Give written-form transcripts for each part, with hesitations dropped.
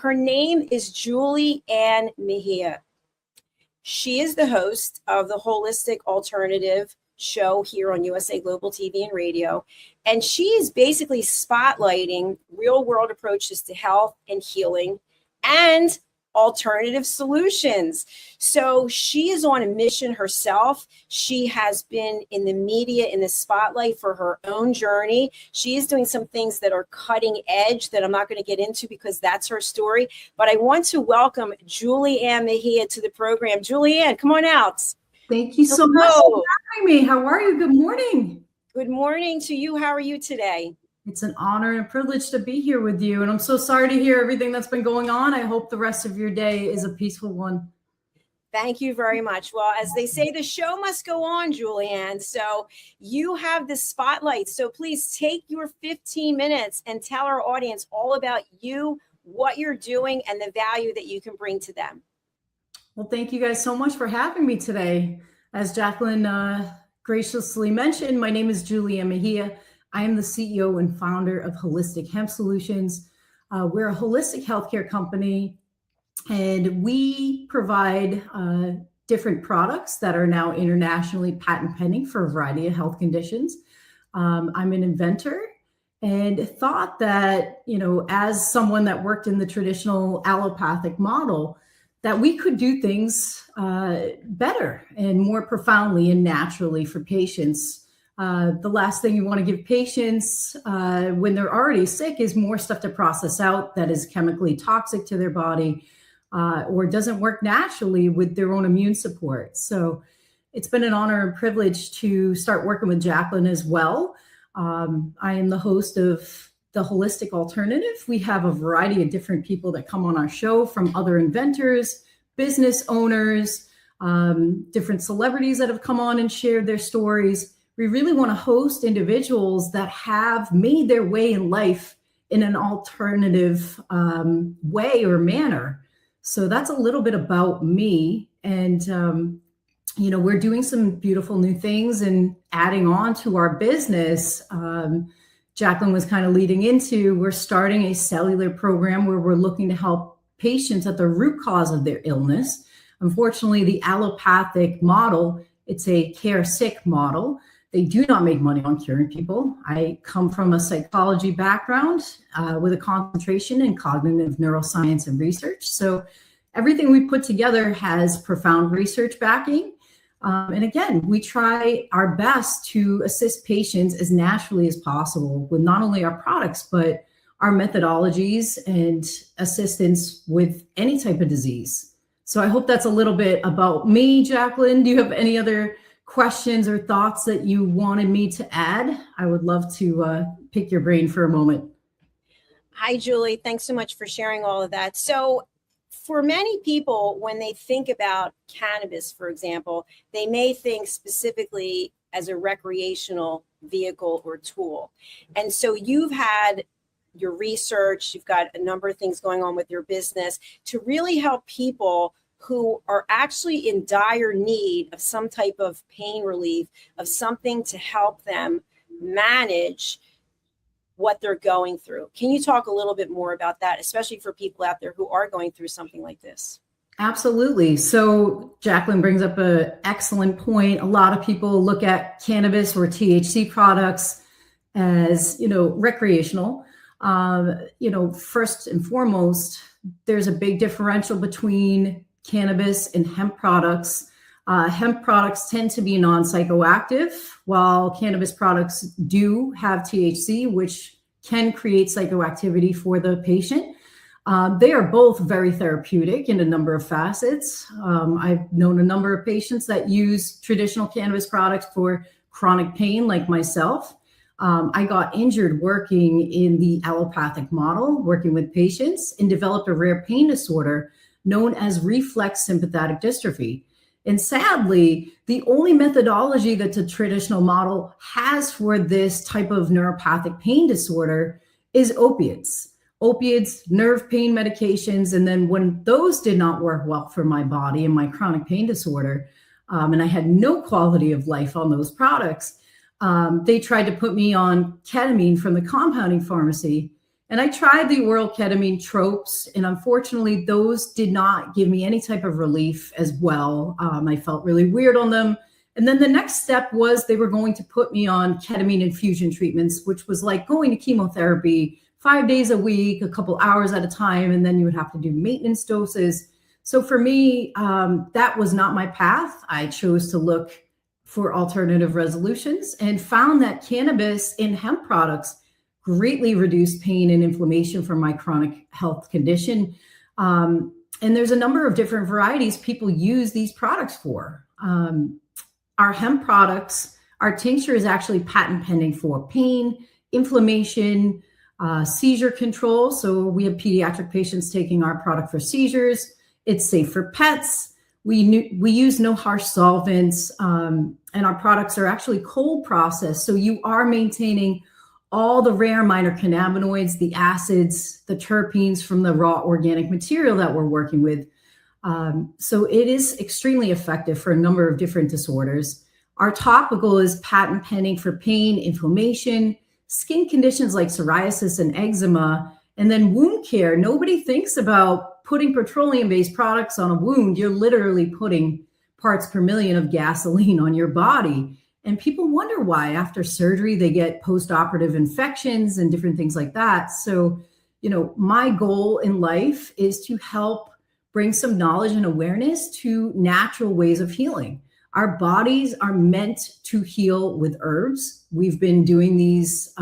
her name is Julie Ann Mejia. She is the host of the Holistic Alternative show here on USA Global TV and radio. And she is basically spotlighting real world approaches to health and healing and alternative solutions. So she is on a mission herself. She has been in the media, in the spotlight for her own journey. She is doing some things that are cutting edge that I'm not going to get into because that's her story. But I want to welcome Julie Ann Mejia to the program. Julie Ann, come on out. Thank you so much for having me. How are you? Good morning. Good morning to you. How are you today? It's an honor and a privilege to be here with you. And I'm so sorry to hear everything that's been going on. I hope the rest of your day is a peaceful one. Thank you very much. Well, as they say, the show must go on, Julie Ann. So you have the spotlight. So please take your 15 minutes and tell our audience all about you, what you're doing, and the value that you can bring to them. Well, thank you guys so much for having me today. As Jacqueline graciously mentioned, my name is Julie Ann Mejia. I am the CEO and founder of Holistic Hemp Solutions. We're a holistic healthcare company, and we provide different products that are now internationally patent pending for a variety of health conditions. I'm an inventor and thought that, as someone that worked in the traditional allopathic model, that we could do things better and more profoundly and naturally for patients. The last thing you want to give patients when they're already sick is more stuff to process out that is chemically toxic to their body or doesn't work naturally with their own immune support. So it's been an honor and privilege to start working with Jacqueline as well. I am the host of the Holistic Alternative. We have a variety of different people that come on our show, from other inventors, business owners, different celebrities that have come on and shared their stories. We really want to host individuals that have made their way in life in an alternative way or manner. So that's a little bit about me. And, we're doing some beautiful new things and adding on to our business. Jacqueline was kind of leading into, we're starting a cellular program where we're looking to help patients at the root cause of their illness. Unfortunately, the allopathic model, it's a care sick model. They do not make money on curing people. I come from a psychology background with a concentration in cognitive neuroscience and research. So everything we put together has profound research backing. And again, we try our best to assist patients as naturally as possible with not only our products, but our methodologies and assistance with any type of disease. So I hope that's a little bit about me, Jacqueline. Do you have any other questions or thoughts that you wanted me to add? I would love to pick your brain for a moment. Hi, Julie. Thanks so much for sharing all of that. So for many people, when they think about cannabis, for example, they may think specifically as a recreational vehicle or tool. And so you've had your research, you've got a number of things going on with your business to really help people who are actually in dire need of some type of pain relief, of something to help them manage what they're going through. Can you talk a little bit more about that, especially for people out there who are going through something like this? Absolutely. So Jacqueline brings up an excellent point. A lot of people look at cannabis or THC products as, recreational. First and foremost, there's a big differential between cannabis and hemp products. Hemp products tend to be non-psychoactive, while cannabis products do have THC, which can create psychoactivity for the patient. They are both very therapeutic in a number of facets. I've known a number of patients that use traditional cannabis products for chronic pain, like myself. I got injured working in the allopathic model, working with patients, and developed a rare pain disorder known as reflex sympathetic dystrophy. And sadly, the only methodology that the traditional model has for this type of neuropathic pain disorder is opiates, nerve pain medications. And then when those did not work well for my body and my chronic pain disorder, and I had no quality of life on those products, they tried to put me on ketamine from the compounding pharmacy. And I tried the oral ketamine tropes, and unfortunately, those did not give me any type of relief as well. I felt really weird on them. And then the next step was they were going to put me on ketamine infusion treatments, which was like going to chemotherapy 5 days a week, a couple hours at a time, and then you would have to do maintenance doses. So for me, that was not my path. I chose to look for alternative resolutions and found that cannabis and hemp products greatly reduced pain and inflammation from my chronic health condition. And there's a number of different varieties people use these products for. Our hemp products, our tincture is actually patent pending for pain, inflammation, seizure control. So we have pediatric patients taking our product for seizures. It's safe for pets. We use no harsh solvents, and our products are actually cold processed. So you are maintaining all the rare minor cannabinoids, the acids, the terpenes from the raw organic material that we're working with. So it is extremely effective for a number of different disorders. Our topical is patent pending for pain, inflammation, skin conditions like psoriasis and eczema, and then wound care. Nobody thinks about putting petroleum-based products on a wound. You're literally putting parts per million of gasoline on your body. And people wonder why after surgery they get post-operative infections and different things like that. So, my goal in life is to help bring some knowledge and awareness to natural ways of healing. Our bodies are meant to heal with herbs. We've been doing these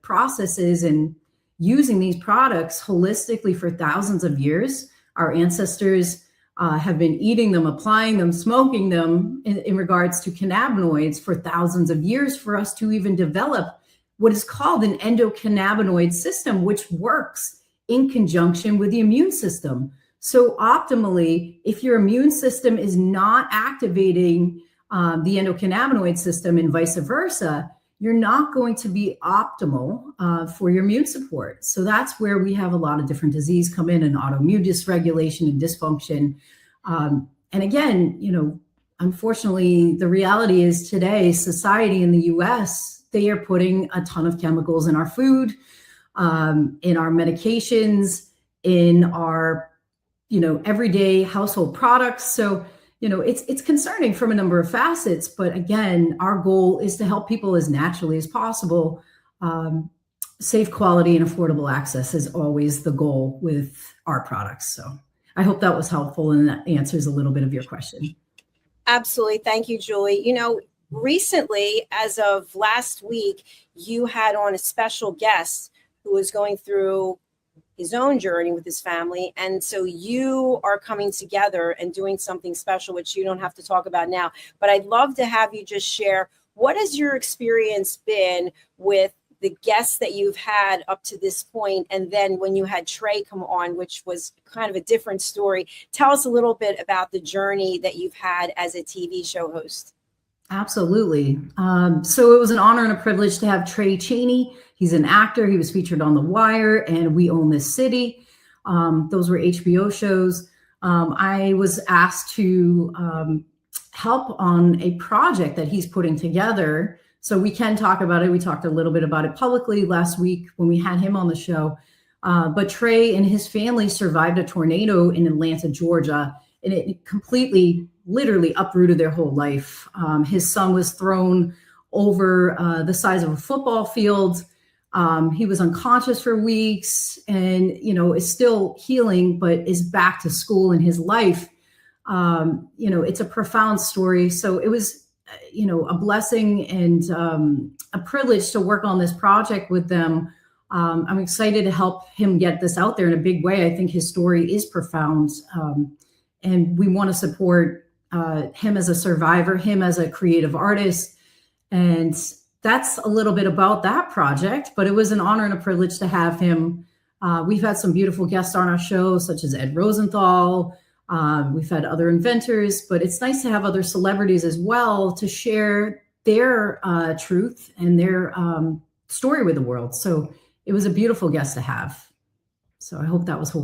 processes and using these products holistically for thousands of years. Our ancestors have been eating them, applying them, smoking them in regards to cannabinoids for thousands of years for us to even develop what is called an endocannabinoid system, which works in conjunction with the immune system. So optimally, if your immune system is not activating the endocannabinoid system and vice versa, you're not going to be optimal for your immune support. So that's where we have a lot of different disease come in, and autoimmune dysregulation and dysfunction. And again, unfortunately, the reality is today, society in the US, they are putting a ton of chemicals in our food, in our medications, in our everyday household products. So, it's concerning from a number of facets, but again, our goal is to help people as naturally as possible. Safe, quality, and affordable access is always the goal with our products. So I hope that was helpful and that answers a little bit of your question. Absolutely. Thank you, Julie. Recently, as of last week, you had on a special guest who was going through his own journey with his family. And so you are coming together and doing something special, which you don't have to talk about now. But I'd love to have you just share, what has your experience been with the guests that you've had up to this point? And then when you had Trey come on, which was kind of a different story, tell us a little bit about the journey that you've had as a TV show host. Absolutely. So it was an honor and a privilege to have Trey Chaney. He's an actor. He was featured on The Wire and We Own This City. Those were HBO shows. I was asked to help on a project that he's putting together. So we can talk about it. We talked a little bit about it publicly last week when we had him on the show. But Trey and his family survived a tornado in Atlanta, Georgia, and it completely, literally uprooted their whole life. His son was thrown over the size of a football field. He was unconscious for weeks and, is still healing, but is back to school in his life. It's a profound story. So it was, a blessing and a privilege to work on this project with them. I'm excited to help him get this out there in a big way. I think his story is profound. And we want to support him as a survivor, him as a creative artist. And that's a little bit about that project, but it was an honor and a privilege to have him. We've had some beautiful guests on our show, such as Ed Rosenthal. We've had other inventors, but it's nice to have other celebrities as well to share their truth and their story with the world. So it was a beautiful guest to have. So I hope that was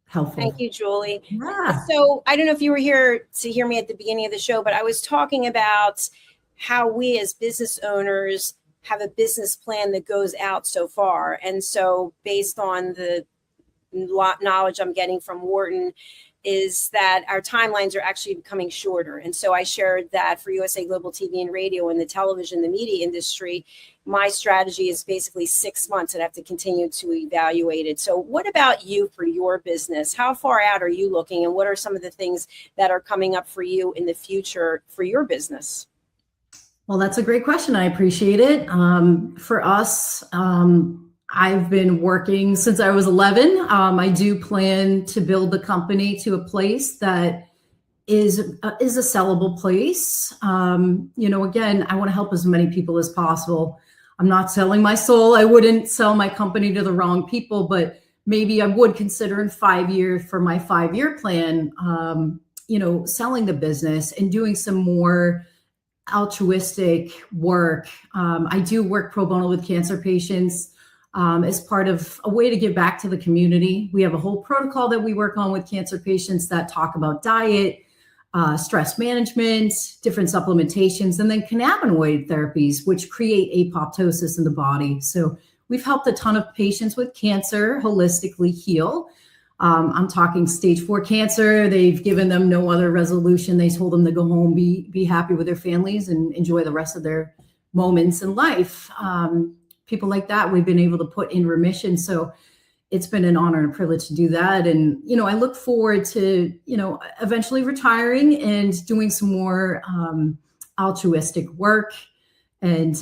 helpful. Thank you, Julie. Yeah. So I don't know if you were here to hear me at the beginning of the show, but I was talking about how we as business owners have a business plan that goes out so far. And so based on the knowledge I'm getting from Wharton is that our timelines are actually becoming shorter. And so I shared that for USA Global TV and radio and the television, the media industry, my strategy is basically 6 months and I have to continue to evaluate it. So what about you for your business? How far out are you looking, and what are some of the things that are coming up for you in the future for your business? Well, that's a great question. I appreciate it. For us, I've been working since I was 11. I do plan to build the company to a place that is a sellable place. Again, I want to help as many people as possible. I'm not selling my soul. I wouldn't sell my company to the wrong people, but maybe I would consider in 5 years for my 5-year plan, selling the business and doing some more altruistic work. I do work pro bono with cancer patients as part of a way to give back to the community. We have a whole protocol that we work on with cancer patients that talk about diet, stress management, different supplementations, and then cannabinoid therapies, which create apoptosis in the body. So we've helped a ton of patients with cancer holistically heal. I'm talking stage 4 cancer. They've given them no other resolution. They told them to go home, be happy with their families, and enjoy the rest of their moments in life. People like that we've been able to put in remission. So it's been an honor and a privilege to do that. And, I look forward to, eventually retiring and doing some more altruistic work. And,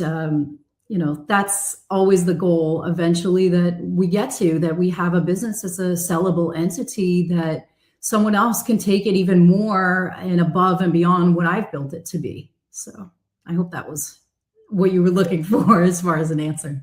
that's always the goal eventually that we get to, that we have a business that's a sellable entity that someone else can take it even more and above and beyond what I've built it to be. So I hope that was what you were looking for as far as an answer.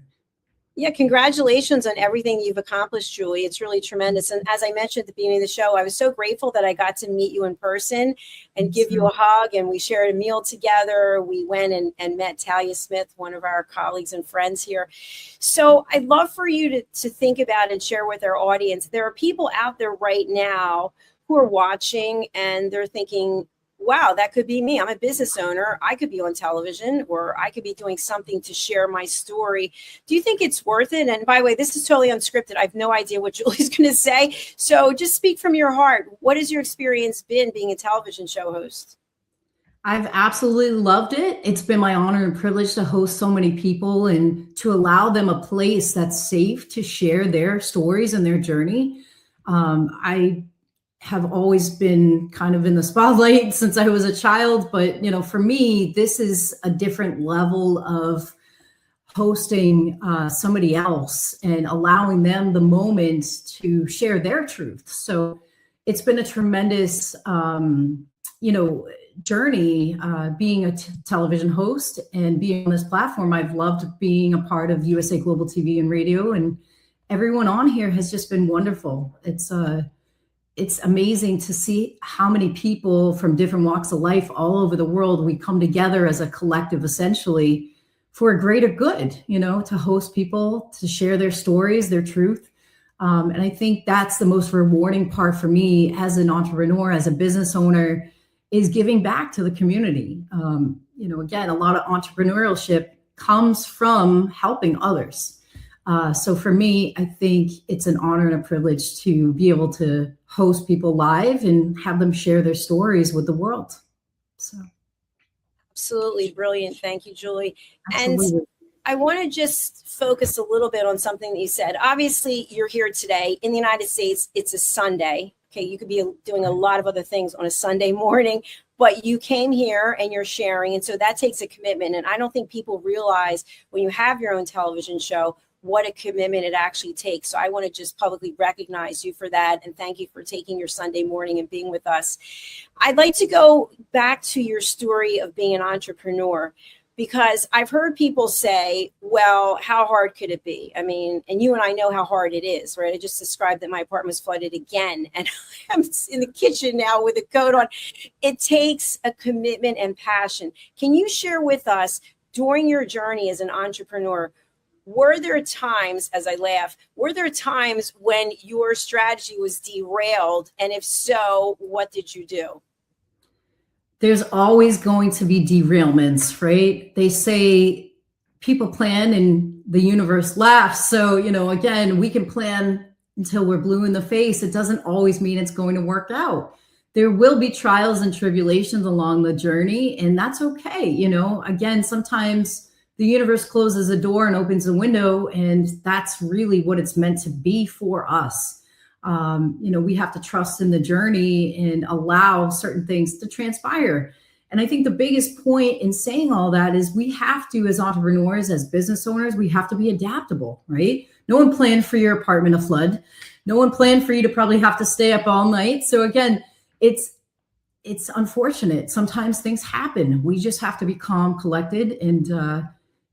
Yeah, congratulations on everything you've accomplished, Julie. It's really tremendous. And as I mentioned at the beginning of the show, I was so grateful that I got to meet you in person and give you a hug, and we shared a meal together. We went and met Talia Smith, one of our colleagues and friends here. So I'd love for you to think about and share with our audience. There are people out there right now who are watching and they're thinking, wow, that could be me. I'm a business owner. I could be on television, or I could be doing something to share my story. Do you think it's worth it? And by the way, this is totally unscripted. I have no idea what Julie's going to say. So just speak from your heart. What has your experience been being a television show host? I've absolutely loved it. It's been my honor and privilege to host so many people and to allow them a place that's safe to share their stories and their journey. I have always been kind of in the spotlight since I was a child, but for me, this is a different level of hosting somebody else and allowing them the moment to share their truth. So it's been a tremendous, journey being a television host and being on this platform. I've loved being a part of USA Global TV and radio, and everyone on here has just been wonderful. It's amazing to see how many people from different walks of life all over the world, we come together as a collective, essentially for a greater good, to host people, to share their stories, their truth. And I think that's the most rewarding part for me as an entrepreneur, as a business owner, is giving back to the community. Again, a lot of entrepreneurship comes from helping others. So for me, I think it's an honor and a privilege to be able to host people live and have them share their stories with the world. So, absolutely brilliant. Thank you, Julie. Absolutely. And I want to just focus a little bit on something that you said. Obviously, you're here today in the United States. It's a Sunday. Okay, you could be doing a lot of other things on a Sunday morning, but you came here and you're sharing. And so that takes a commitment. And I don't think people realize when you have your own television show, what a commitment it actually takes. So I want to just publicly recognize you for that. And thank you for taking your Sunday morning and being with us. I'd like to go back to your story of being an entrepreneur, because I've heard people say, well, how hard could it be? I mean, and you and I know how hard it is, right? I just described that my apartment was flooded again, and I'm in the kitchen now with a coat on. It takes a commitment and passion. Can you share with us, during your journey as an entrepreneur, were there times, as I laugh, were there times when your strategy was derailed? And if so, what did you do? There's always going to be derailments, right? They say people plan and the universe laughs. So, again, we can plan until we're blue in the face. It doesn't always mean it's going to work out. There will be trials and tribulations along the journey, and that's okay. Again, sometimes the universe closes a door and opens a window, and that's really what it's meant to be for us. We have to trust in the journey and allow certain things to transpire. And I think the biggest point in saying all that is we have to, as entrepreneurs, as business owners, we have to be adaptable, right? No one planned for your apartment to flood. No one planned for you to probably have to stay up all night. So again, it's unfortunate. Sometimes things happen. We just have to be calm, collected, and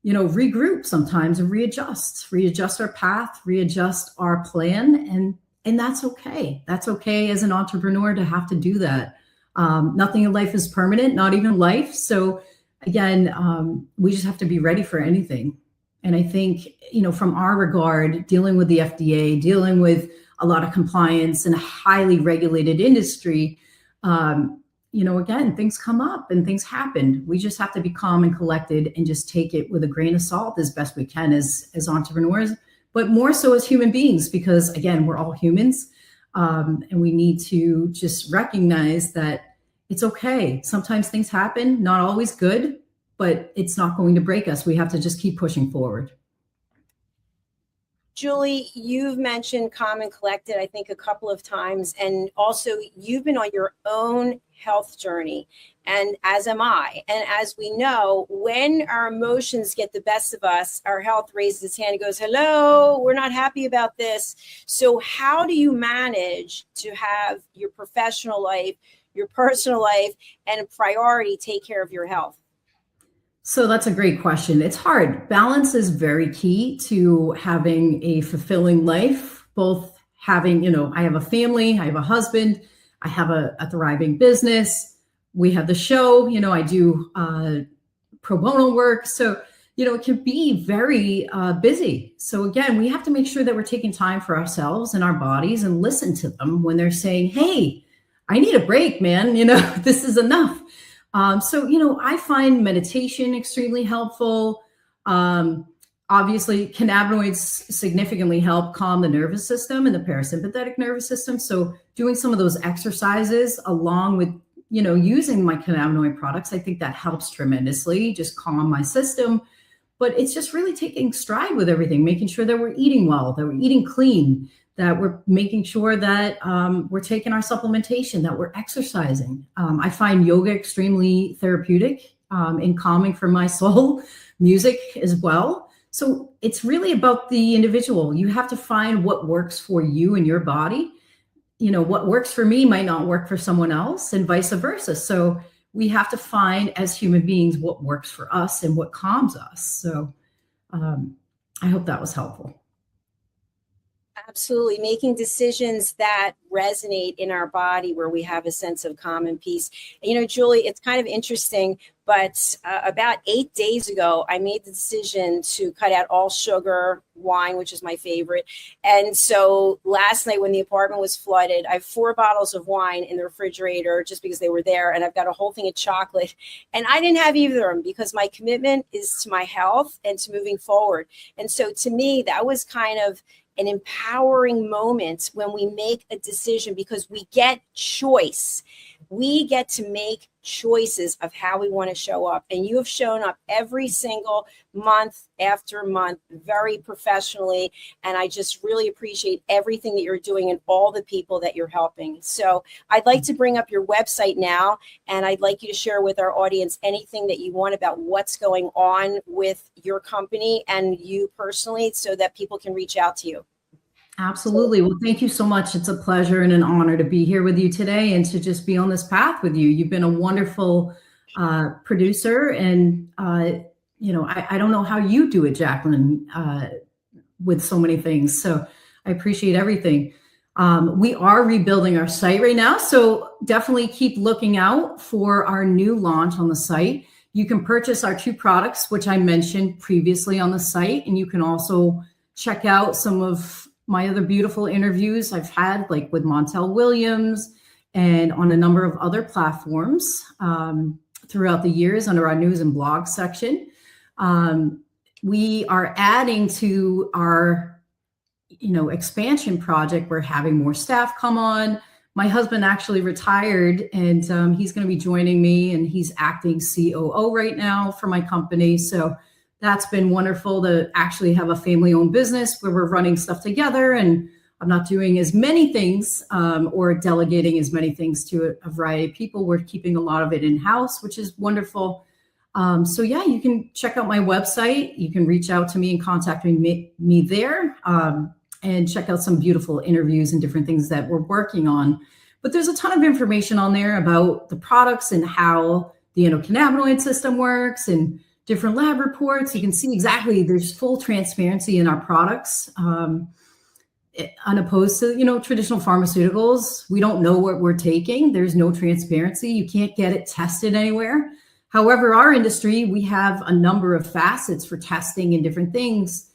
regroup sometimes and readjust our path, readjust our plan, and that's okay. That's okay as an entrepreneur to have to do that. Nothing in life is permanent, not even life. So again, we just have to be ready for anything. And I think, from our regard, dealing with the FDA, dealing with a lot of compliance in a highly regulated industry, again, things come up and things happen. We just have to be calm and collected and just take it with a grain of salt as best we can as entrepreneurs, but more so as human beings, because again, we're all humans. And we need to just recognize that it's okay. Sometimes things happen, not always good, but it's not going to break us. We have to just keep pushing forward. Julie, you've mentioned calm and collected, I think, a couple of times. And also, you've been on your own health journey, and as am I. And as we know, when our emotions get the best of us, our health raises its hand and goes, hello, we're not happy about this. So how do you manage to have your professional life, your personal life, and a priority take care of your health? So that's a great question. It's hard. Balance is very key to having a fulfilling life, both having, I have a family, I have a husband, I have a thriving business. We have the show, I do pro bono work. So, it can be very busy. So again, we have to make sure that we're taking time for ourselves and our bodies and listen to them when they're saying, hey, I need a break, man. This is enough. So, I find meditation extremely helpful. Obviously, cannabinoids significantly help calm the nervous system and the parasympathetic nervous system. So doing some of those exercises along with, using my cannabinoid products, I think that helps tremendously, just calm my system. But it's just really taking stride with everything, making sure that we're eating well, that we're eating clean, that we're making sure that we're taking our supplementation, that we're exercising. I find yoga extremely therapeutic and calming for my soul, music as well. So it's really about the individual. You have to find what works for you and your body. What works for me might not work for someone else, and vice versa. So we have to find, as human beings, what works for us and what calms us. So I hope that was helpful. Absolutely. Making decisions that resonate in our body where we have a sense of calm and peace. Julie, it's kind of interesting, but about 8 days ago, I made the decision to cut out all sugar, wine, which is my favorite. And so last night when the apartment was flooded, I have 4 bottles of wine in the refrigerator just because they were there. And I've got a whole thing of chocolate. And I didn't have either of them because my commitment is to my health and to moving forward. And so to me, that was kind of an empowering moment when we make a decision, because we get choice. We get to make choices of how we want to show up. And you have shown up every single month after month very professionally. And I just really appreciate everything that you're doing and all the people that you're helping. So I'd like to bring up your website now, and I'd like you to share with our audience anything that you want about what's going on with your company and you personally, so that people can reach out to you. Absolutely. Well, thank you so much. It's a pleasure and an honor to be here with you today and to just be on this path with you. You've been a wonderful producer, and I don't know how you do it, Jacqueline, with so many things. So I appreciate everything. We are rebuilding our site right now, so definitely keep looking out for our new launch on the site. You can purchase our 2 products, which I mentioned previously on the site, and you can also check out some of my other beautiful interviews I've had, like with Montel Williams and on a number of other platforms throughout the years under our news and blog section. we are adding to our, expansion project. We're having more staff come on. My husband actually retired, and he's going to be joining me, and he's acting COO right now for my company. So that's been wonderful to actually have a family-owned business where we're running stuff together, and I'm not doing as many things or delegating as many things to a variety of people. We're keeping a lot of it in-house, which is wonderful. So yeah, you can check out my website. You can reach out to me and contact me there. And check out some beautiful interviews and different things that we're working on. But there's a ton of information on there about the products and how the endocannabinoid system works and different lab reports. You can see exactly, there's full transparency in our products, unopposed to, traditional pharmaceuticals. We don't know what we're taking. There's no transparency. You can't get it tested anywhere. However, our industry, we have a number of facets for testing and different things.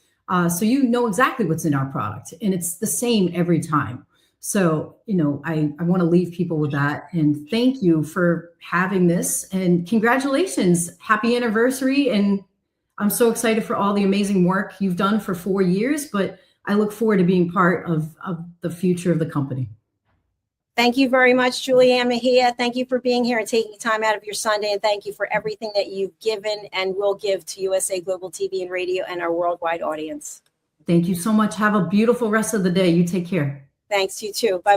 So you know exactly what's in our product, and it's the same every time. So, I want to leave people with that. And thank you for having this, and congratulations. Happy anniversary. And I'm so excited for all the amazing work you've done for 4 years, but I look forward to being part of the future of the company. Thank you very much, Julie Ann Mejia. Thank you for being here and taking time out of your Sunday. And thank you for everything that you've given and will give to USA Global TV and Radio and our worldwide audience. Thank you so much. Have a beautiful rest of the day. You take care. Thanks, you too. Bye.